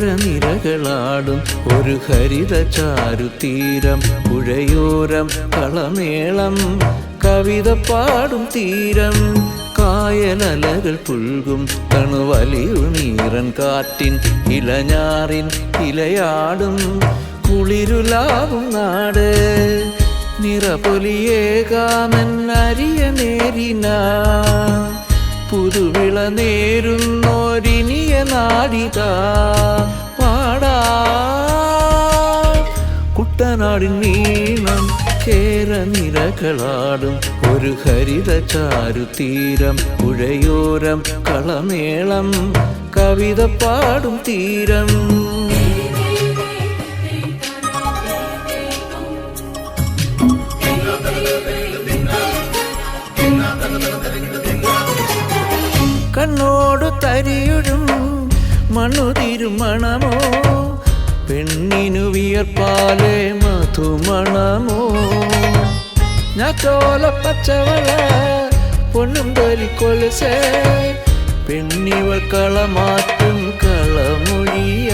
കേരനിരകളാടും ഒരു ഹരിത ചാരുതീരം പുഴയോരം കളമേളം കവിത പാടും തീരം കായലലകൾ പുൽകും തണുവലിയുനീറൻ കാറ്റിൻ ഇലഞ്ഞാറിൻ ഇലയാടും കുളിരുലാവും നാട് നിറപൊലിയേകാമെന്നരിയ നേരിന പുതുവിള നേരുന്നോരിനിയ നാടിതാ പാടാ കുട്ടനാടിൻ നീളം കേരനിരകളാടും ഒരു ഹരിത ചാരുതീരം പുഴയോരം കളമേളം കവിത പാടും തീരം കണ്ണോടു തരിയുടും മണ്ണുതിരുമണമോ പെണ്ണിനു വിയർപ്പാലെ മധുമണമോ ഞാറ്റോല പച്ചവള പൊന്നും തൊലിക്കൊലുസേ പെണ്ണിവൾ കളമാറ്റും കളമൊഴിയ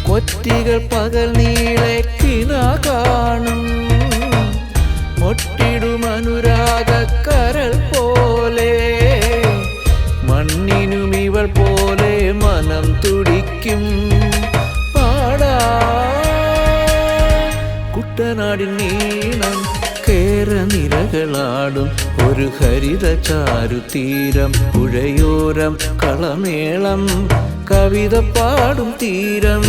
കൊറ്റികൾ പകൽ നീളെ കിന കാണും മൊട്ടിടും അനുരാഗക്കരൾ പോലെ മണ്ണിനും ഇവൾ പോലെ മനം തുടിക്കും പാടാ കുട്ടനാടിൻ നീളം കേരനിരകളാടും ഒരു ഹരിത ചാരുതീരം പുഴയോരം കളമേളം കവിത പാടും തീരം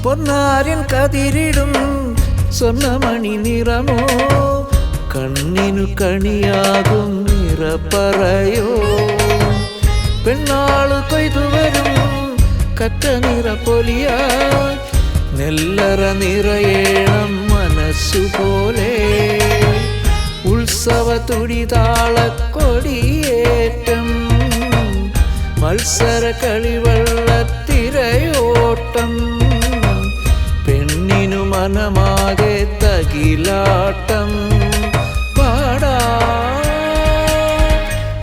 പൊന്നാര്യൻ കതിരിടും സ്വർണ്ണമണി നിറമോ കണ്ണിനു കണിയാകും നിറപ്പറയോ പെണ്ണാളു കൊയ്തുവരും കറ്റ നിറപ്പൊലിയ നെല്ലറ നിറയേണം മനസ്സുപോലെ ഉത്സവ തുടിതാളക്കൊടിയേറ്റം മത്സര കളിവള്ളത്തിരയോട്ടം പെണ്ണിനു മനമാകെ തകിലാട്ടം പാടാ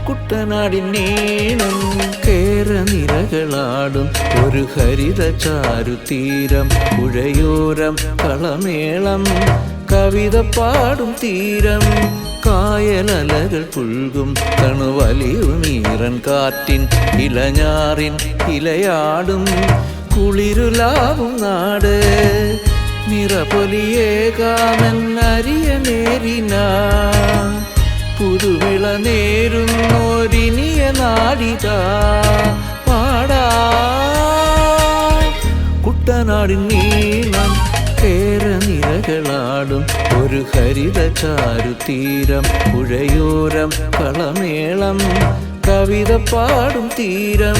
കുട്ടനാടിൻ നീളം കേരനിരകളാടും ഒരു ഹരിത ചാരുതീരം പുഴയോരം കളമേളം കവിത പാടും തീരം കായലലകൾ പുൽകും തണുവലിയുനീറൻ കാറ്റിൻ ഇലഞ്ഞാറിൻ ഇലയാടും കുളിരുലാവും നാട് നിറപൊലിയേകാമെന്നരിയ നേരിന പുതുവിള നേരുന്നോരിനിയ നാടിതാ പാടാ കുട്ടനാടിൻ നീളം കേരനിരകളാടും ഒരു ഹരിത ചാരുതീരം പുഴയോരം കളമേളം കവിത പാടും തീരം